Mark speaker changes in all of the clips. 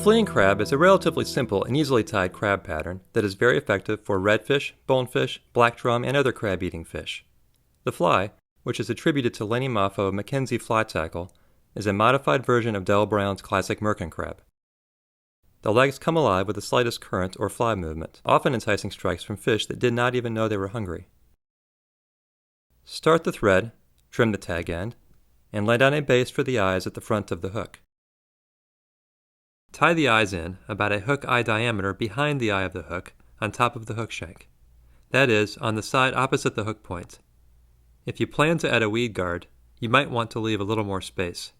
Speaker 1: fleeing crab is a relatively simple and easily tied crab pattern that is very effective for redfish, bonefish, black drum, and other crab-eating fish. The fly, which is attributed to Lenny Moffo Mackenzie fly tackle, is a modified version of Del Brown's classic Merkin Crab. The legs come alive with the slightest current or fly movement, often enticing strikes from fish that did not even know they were hungry. Start the thread, trim the tag end, and lay down a base for the eyes at the front of the hook. Tie the eyes in about a hook eye diameter behind the eye of the hook on top of the hook shank. That is, on the side opposite the hook point. If you plan to add a weed guard, you might want to leave a little more space.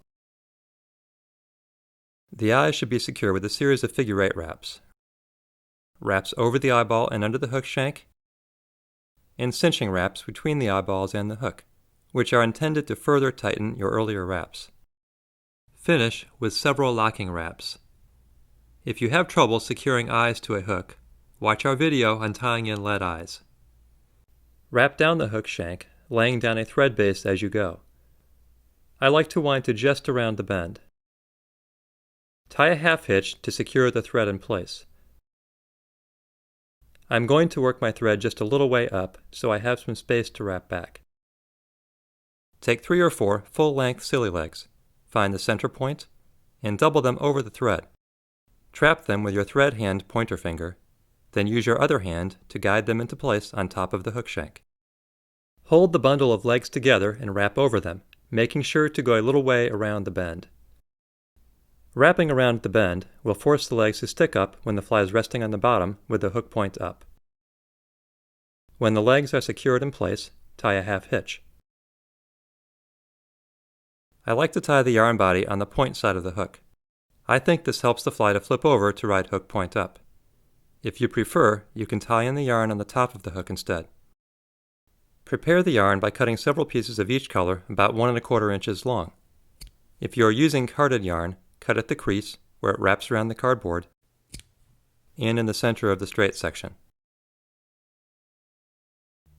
Speaker 1: The eyes should be secure with a series of figure-8 wraps. Wraps over the eyeball and under the hook shank, and cinching wraps between the eyeballs and the hook, which are intended to further tighten your earlier wraps. Finish with several locking wraps. If you have trouble securing eyes to a hook, watch our video on tying in lead eyes. Wrap down the hook shank, laying down a thread base as you go. I like to wind to just around the bend. Tie a half hitch to secure the thread in place. I'm going to work my thread just a little way up so I have some space to wrap back. Take 3 or 4 full-length Sili-Legs, find the center point, and double them over the thread. Trap them with your thread hand pointer finger, then use your other hand to guide them into place on top of the hook shank. Hold the bundle of legs together and wrap over them, making sure to go a little way around the bend. Wrapping around the bend will force the legs to stick up when the fly is resting on the bottom with the hook point up. When the legs are secured in place, tie a half hitch. I like to tie the yarn body on the point side of the hook. I think this helps the fly to flip over to ride hook point up. If you prefer, you can tie in the yarn on the top of the hook instead. Prepare the yarn by cutting several pieces of each color about 1 1/4 inches long. If you are using carded yarn, cut at the crease where it wraps around the cardboard and in the center of the straight section.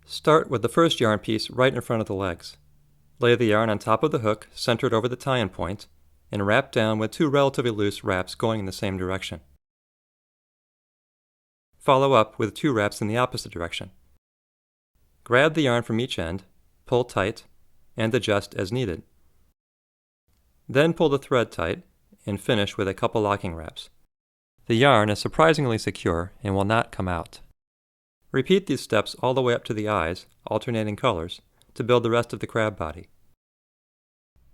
Speaker 1: Start with the first yarn piece right in front of the legs. Lay the yarn on top of the hook centered over the tie-in point and wrap down with 2 relatively loose wraps going in the same direction. Follow up with 2 wraps in the opposite direction. Grab the yarn from each end, pull tight, and adjust as needed. Then pull the thread tight and finish with a couple locking wraps. The yarn is surprisingly secure and will not come out. Repeat these steps all the way up to the eyes, alternating colors, to build the rest of the crab body.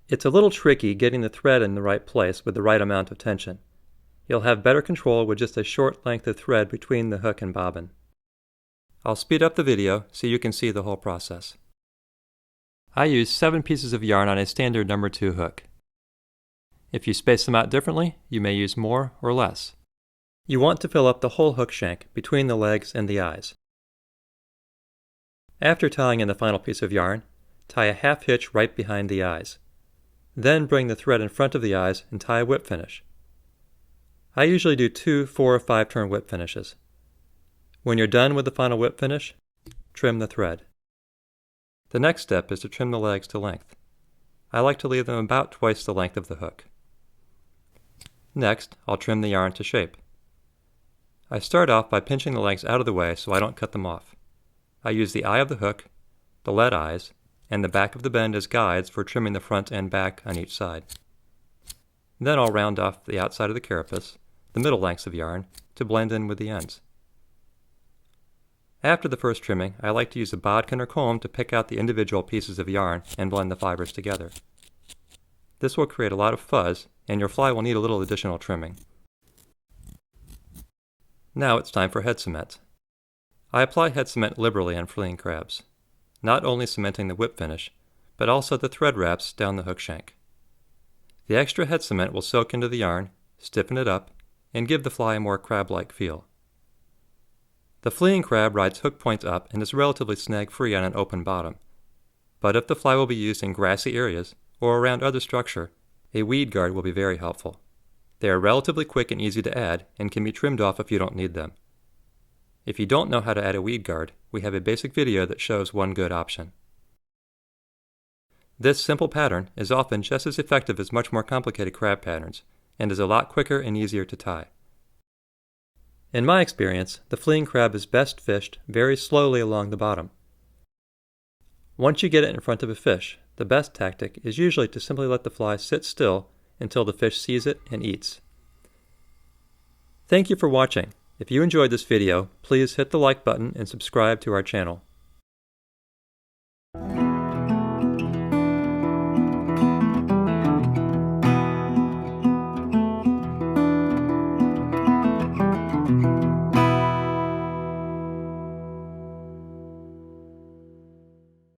Speaker 1: It's a little tricky getting the thread in the right place with the right amount of tension. You'll have better control with just a short length of thread between the hook and bobbin. I'll speed up the video so you can see the whole process. I use 7 pieces of yarn on a standard number 2 hook. If you space them out differently, you may use more or less. You want to fill up the whole hook shank between the legs and the eyes. After tying in the final piece of yarn, tie a half hitch right behind the eyes. Then bring the thread in front of the eyes and tie a whip finish. I usually do 2 4 or 5 turn whip finishes. When you're done with the final whip finish, trim the thread. The next step is to trim the legs to length. I like to leave them about twice the length of the hook. Next, I'll trim the yarn to shape. I start off by pinching the legs out of the way so I don't cut them off. I use the eye of the hook, the lead eyes, and the back of the bend as guides for trimming the front and back on each side. Then I'll round off the outside of the carapace, the middle lengths of yarn, to blend in with the ends. After the first trimming, I like to use a bodkin or comb to pick out the individual pieces of yarn and blend the fibers together. This will create a lot of fuzz, and your fly will need a little additional trimming. Now it's time for head cement. I apply head cement liberally on fleeing crabs, not only cementing the whip finish, but also the thread wraps down the hook shank. The extra head cement will soak into the yarn, stiffen it up, and give the fly a more crab-like feel. The fleeing crab rides hook point up and is relatively snag-free on an open bottom, but if the fly will be used in grassy areas or around other structure, a weed guard will be very helpful. They are relatively quick and easy to add and can be trimmed off if you don't need them. If you don't know how to add a weed guard, we have a basic video that shows one good option. This simple pattern is often just as effective as much more complicated crab patterns, and is a lot quicker and easier to tie. In my experience, the fleeing crab is best fished very slowly along the bottom. Once you get it in front of a fish, the best tactic is usually to simply let the fly sit still until the fish sees it and eats. Thank you for watching. If you enjoyed this video, please hit the like button and subscribe to our channel.